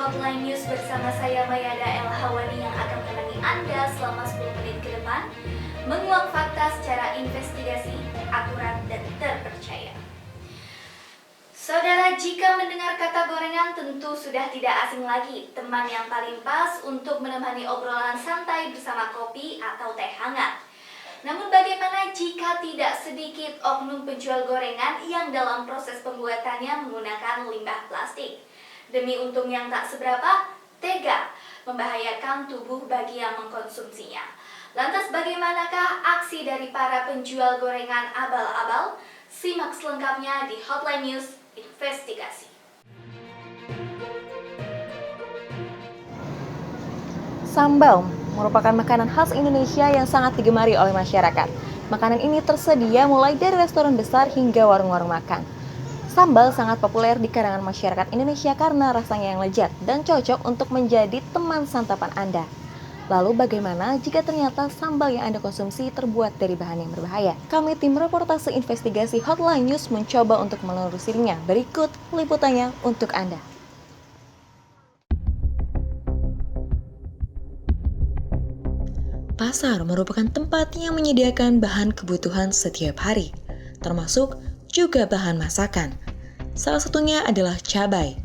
Hotline News bersama saya Mayada El Hawani yang akan menemani Anda selama 10 menit ke depan, menguak fakta secara investigasi, akurat dan terpercaya. Saudara, jika mendengar kata gorengan tentu sudah tidak asing lagi teman yang paling pas untuk menemani obrolan santai bersama kopi atau teh hangat. Namun bagaimana jika tidak sedikit oknum penjual gorengan yang dalam proses pembuatannya menggunakan limbah plastik? Demi untung yang tak seberapa, tega membahayakan tubuh bagi yang mengkonsumsinya. Lantas bagaimanakah aksi dari para penjual gorengan abal-abal? Simak selengkapnya di Hotline News Investigasi. Sambal merupakan makanan khas Indonesia yang sangat digemari oleh masyarakat. Makanan ini tersedia mulai dari restoran besar hingga warung-warung makan. Sambal sangat populer di kalangan masyarakat Indonesia karena rasanya yang lezat dan cocok untuk menjadi teman santapan Anda. Lalu bagaimana jika ternyata sambal yang Anda konsumsi terbuat dari bahan yang berbahaya? Kami tim reportase investigasi Hotline News mencoba untuk menelusurinya. Berikut liputannya untuk Anda. Pasar merupakan tempat yang menyediakan bahan kebutuhan setiap hari, termasuk juga bahan masakan. Salah satunya adalah cabai.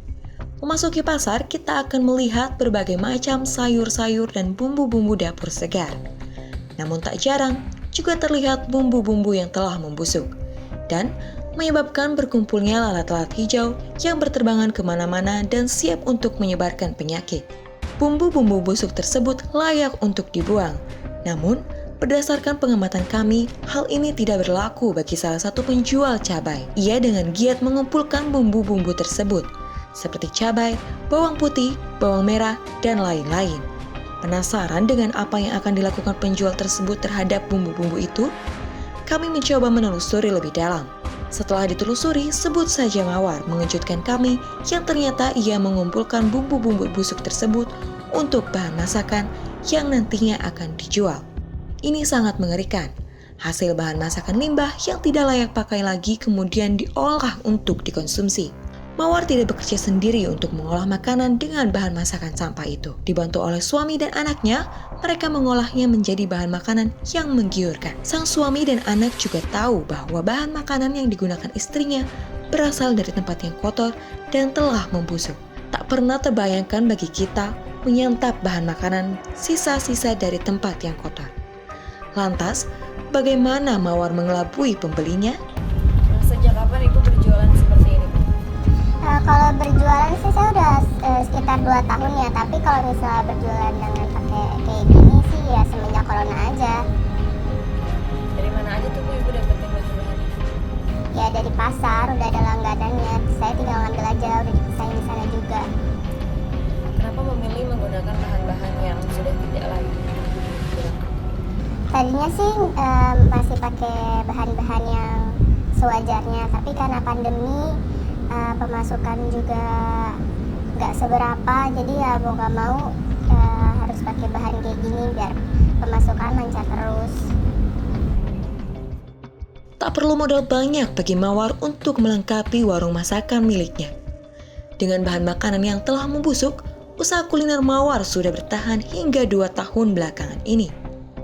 Memasuki pasar, kita akan melihat berbagai macam sayur-sayur dan bumbu-bumbu dapur segar. Namun tak jarang juga terlihat bumbu-bumbu yang telah membusuk dan menyebabkan berkumpulnya lalat-lalat hijau yang berterbangan kemana-mana dan siap untuk menyebarkan penyakit. Bumbu-bumbu busuk tersebut layak untuk dibuang. Namun, berdasarkan pengamatan kami, hal ini tidak berlaku bagi salah satu penjual cabai. Ia dengan giat mengumpulkan bumbu-bumbu tersebut, seperti cabai, bawang putih, bawang merah, dan lain-lain. Penasaran dengan apa yang akan dilakukan penjual tersebut terhadap bumbu-bumbu itu? Kami mencoba menelusuri lebih dalam. Setelah ditelusuri, sebut saja Mawar mengejutkan kami yang ternyata ia mengumpulkan bumbu-bumbu busuk tersebut untuk bahan masakan yang nantinya akan dijual. Ini sangat mengerikan. Hasil bahan masakan limbah yang tidak layak pakai lagi kemudian diolah untuk dikonsumsi. Mawar tidak bekerja sendiri untuk mengolah makanan dengan bahan masakan sampah itu. Dibantu oleh suami dan anaknya, mereka mengolahnya menjadi bahan makanan yang menggiurkan. Sang suami dan anak juga tahu bahwa bahan makanan yang digunakan istrinya berasal dari tempat yang kotor dan telah membusuk. Tak pernah terbayangkan bagi kita menyantap bahan makanan sisa-sisa dari tempat yang kotor. Lantas, bagaimana Mawar mengelabui pembelinya? Sejak kapan Ibu berjualan seperti ini? Kalau berjualan sih saya udah sekitar 2 tahun ya, tapi kalau misalnya berjualan dengan pakai kayak gini sih ya semenjak corona aja. Dari mana aja tuh Bu Ibu dapetin bahan-bahannya? Ya dari pasar, udah ada langganannya, saya tinggal ngambil aja, udah dipisahin di sana juga. Kenapa memilih menggunakan bahan-bahan yang sudah tidak lagi digunakan? Tadinya sih masih pakai bahan-bahan yang sewajarnya, tapi karena pandemi pemasukan juga nggak seberapa, jadi ya mau nggak mau harus pakai bahan kayak gini biar pemasukan lancar terus. Tak perlu modal banyak bagi Mawar untuk melengkapi warung masakan miliknya. Dengan bahan makanan yang telah membusuk, usaha kuliner Mawar sudah bertahan hingga 2 tahun belakangan ini.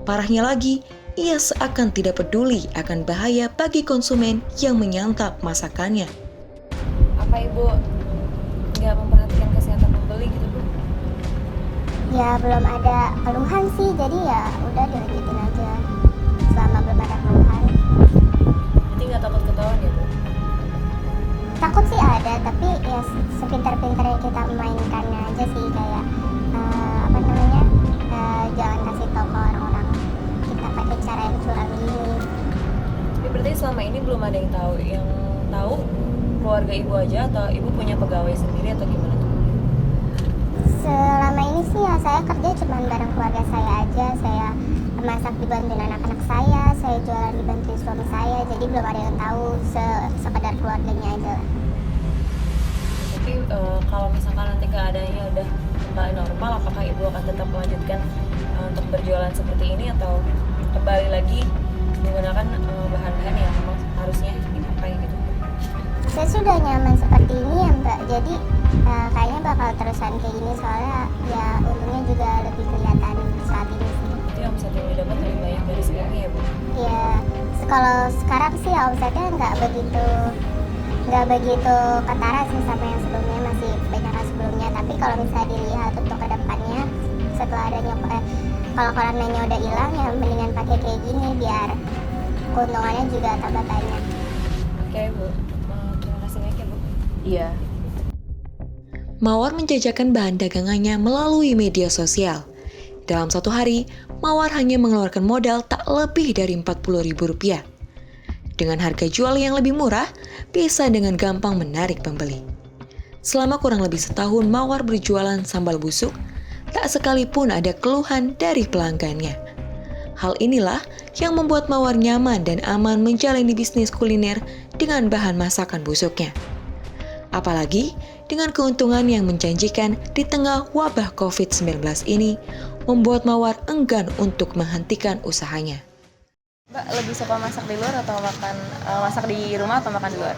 Parahnya lagi, ia seakan tidak peduli akan bahaya bagi konsumen yang menyantap masakannya. Apa Ibu nggak memperhatikan kesehatan pembeli gitu Bu? Ya belum ada keluhan sih, jadi ya udah dilanjutin aja selama belum ada keluhan. Jadi nggak takut ketahuan ya Bu? Takut sih ada, tapi ya sepintar-pintarnya kita memainkannya aja sih, kayak jangan kasih tahu ke orang-orang kita pakai cara yang curang gini. Tapi berarti selama ini belum ada yang tahu. Yang tahu keluarga Ibu aja atau Ibu punya pegawai sendiri atau gimana tuh? Selama ini sih ya saya kerja cuma bareng keluarga saya aja. Saya masak dibantuin anak-anak saya jualan dibantuin suami saya, jadi belum ada yang tahu, sekedar keluarganya aja lah. Tapi kalau misalkan nanti keadaannya udah kembali normal, apakah Ibu akan tetap melanjutkan untuk berjualan seperti ini atau kembali lagi menggunakan bahan-bahan yang memang harusnya dipakai gitu? Saya sudah nyaman seperti ini ya Mbak, jadi kayaknya bakal terusan kayak gini soalnya ya untungnya juga lebih kelihatan saat ini sih. Itu yang omset yang didapat lebih banyak dari sebelumnya ya Bu? Ya kalau sekarang sih omsetnya nggak begitu ketara sih sama yang sebelumnya, masih banyak sebelumnya. Tapi kalau misalnya dilihat untuk kedepannya setelah adanya kalau coronanya udah hilang ya mendingan pakai kayak gini biar keuntungannya juga tambah banyak. Oke Bu, terima kasih banyak ya Bu. Iya. Mawar menjajakan bahan dagangannya melalui media sosial. Dalam satu hari, Mawar hanya mengeluarkan modal tak lebih dari Rp40.000. Dengan harga jual yang lebih murah, bisa dengan gampang menarik pembeli. Selama kurang lebih setahun Mawar berjualan sambal busuk, tak sekalipun ada keluhan dari pelanggannya. Hal inilah yang membuat Mawar nyaman dan aman menjalani bisnis kuliner dengan bahan masakan busuknya. Apalagi dengan keuntungan yang menjanjikan di tengah wabah COVID-19 ini, membuat Mawar enggan untuk menghentikan usahanya. Mbak lebih suka masak di luar atau masak di rumah atau makan di luar?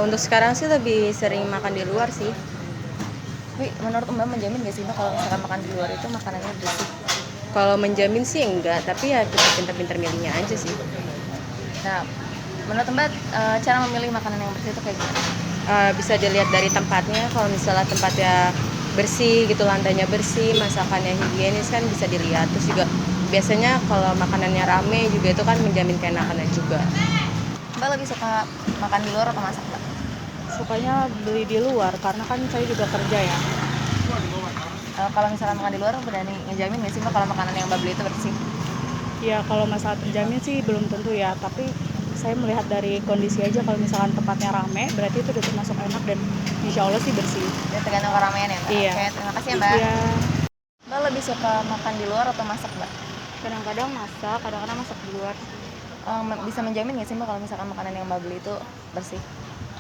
Untuk sekarang sih lebih sering makan di luar sih. Tapi menurut Mbak menjamin nggak sih Mbak kalau misalkan makan di luar itu makanannya bersih? Kalau menjamin sih enggak, tapi ya kita pintar-pintar milihnya aja sih. Nah, menurut Mbak cara memilih makanan yang bersih itu kayak gimana? Bisa dilihat dari tempatnya, kalau misalnya tempatnya bersih gitu, lantainya bersih, masakannya higienis kan bisa dilihat. Terus juga biasanya kalau makanannya rame juga itu kan menjamin keenakannya juga. Mbak lebih suka makan di luar atau masak Mbak? Sukanya beli di luar karena kan saya juga kerja ya. Kalau misalkan makan di luar berani ngejamin nggak sih Mbak kalau makanan yang Mbak beli itu bersih? Ya kalau masalah terjamin sih belum tentu ya, tapi saya melihat dari kondisi aja. Kalau misalkan tempatnya rame berarti itu udah termasuk enak dan insya Allah sih bersih. Ya tergantung keramaian ya Mbak? Iya. Oke, terima kasih ya Mbak. Iya. Mbak lebih suka makan di luar atau masak Mbak? Kadang-kadang masak, kadang-kadang masak di luar. Bisa menjamin nggak sih Mbak kalau misalkan makanan yang Mbak beli itu bersih?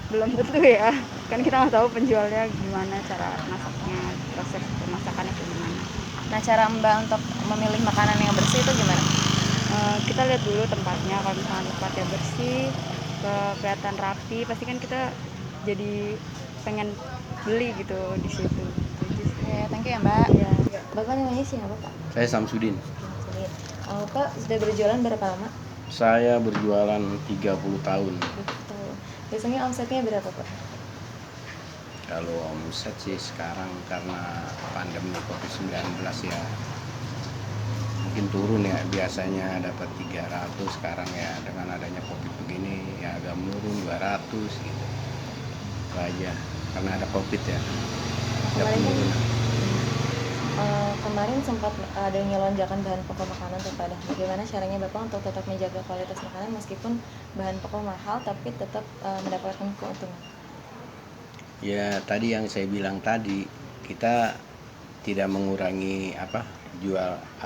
Belum tentu ya, kan kita nggak tahu penjualnya gimana cara masaknya, proses pemasakannya kayak gimana. Nah cara Mbak untuk memilih makanan yang bersih itu gimana? Kita lihat dulu tempatnya, kalau misalkan tempatnya bersih, kelihatan rapi, pasti kan kita jadi pengen beli gitu di situ. Oke, thank you ya Mbak. Ya. Bapak namanya siapa Pak? Saya Samsudin. Pak sudah berjualan berapa lama? Saya berjualan 30 tahun. Biasanya omsetnya berapa Pak? Kalau omset sih sekarang karena pandemi COVID-19 ya mungkin turun ya, biasanya dapat 300, sekarang ya dengan adanya COVID begini ya agak menurun 200 gitu. Itu aja karena ada COVID ya. Ada penurunan. Kemarin sempat adanya lonjakan bahan pokok makanan tuh Pak. Bagaimana caranya Bapak untuk tetap menjaga kualitas makanan meskipun bahan pokok mahal tapi tetap mendapatkan keuntungan? Ya tadi yang saya bilang tadi, kita tidak mengurangi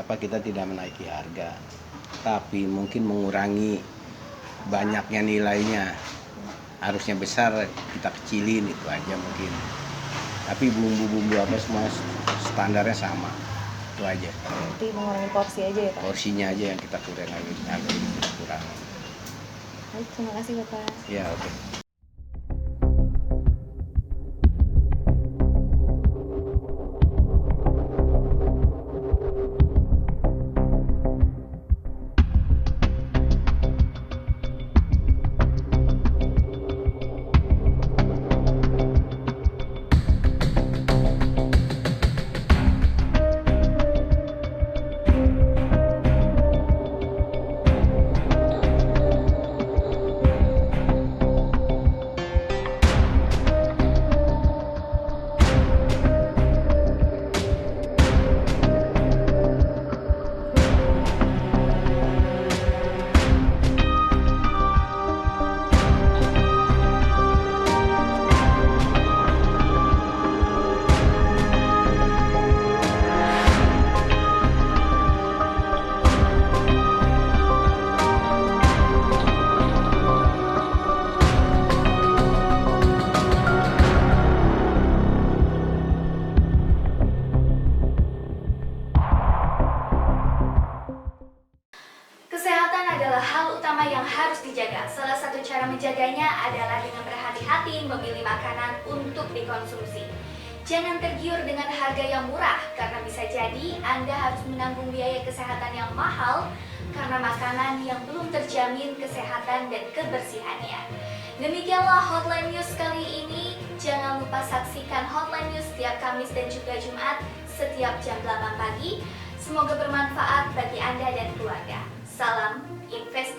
kita tidak menaiki harga, tapi mungkin mengurangi banyaknya nilainya. Harusnya besar kita kecilin, itu aja mungkin. Tapi bumbu-bumbu apa semua standarnya sama, itu aja. Nanti mengurangi porsi aja ya Pak? Porsinya aja yang kita kurangi, kita kurangi. Baik, terima kasih Bapak. Ya oke. Kesehatan adalah hal utama yang harus dijaga. Salah satu cara menjaganya adalah dengan berhati-hati memilih makanan untuk dikonsumsi. Jangan tergiur dengan harga yang murah, karena bisa jadi Anda harus menanggung biaya kesehatan yang mahal karena makanan yang belum terjamin kesehatan dan kebersihannya. Demikianlah Hotline News kali ini. Jangan lupa saksikan Hotline News setiap Kamis dan juga Jumat setiap jam 8 pagi. Semoga bermanfaat bagi Anda dan keluarga. Salam investasi.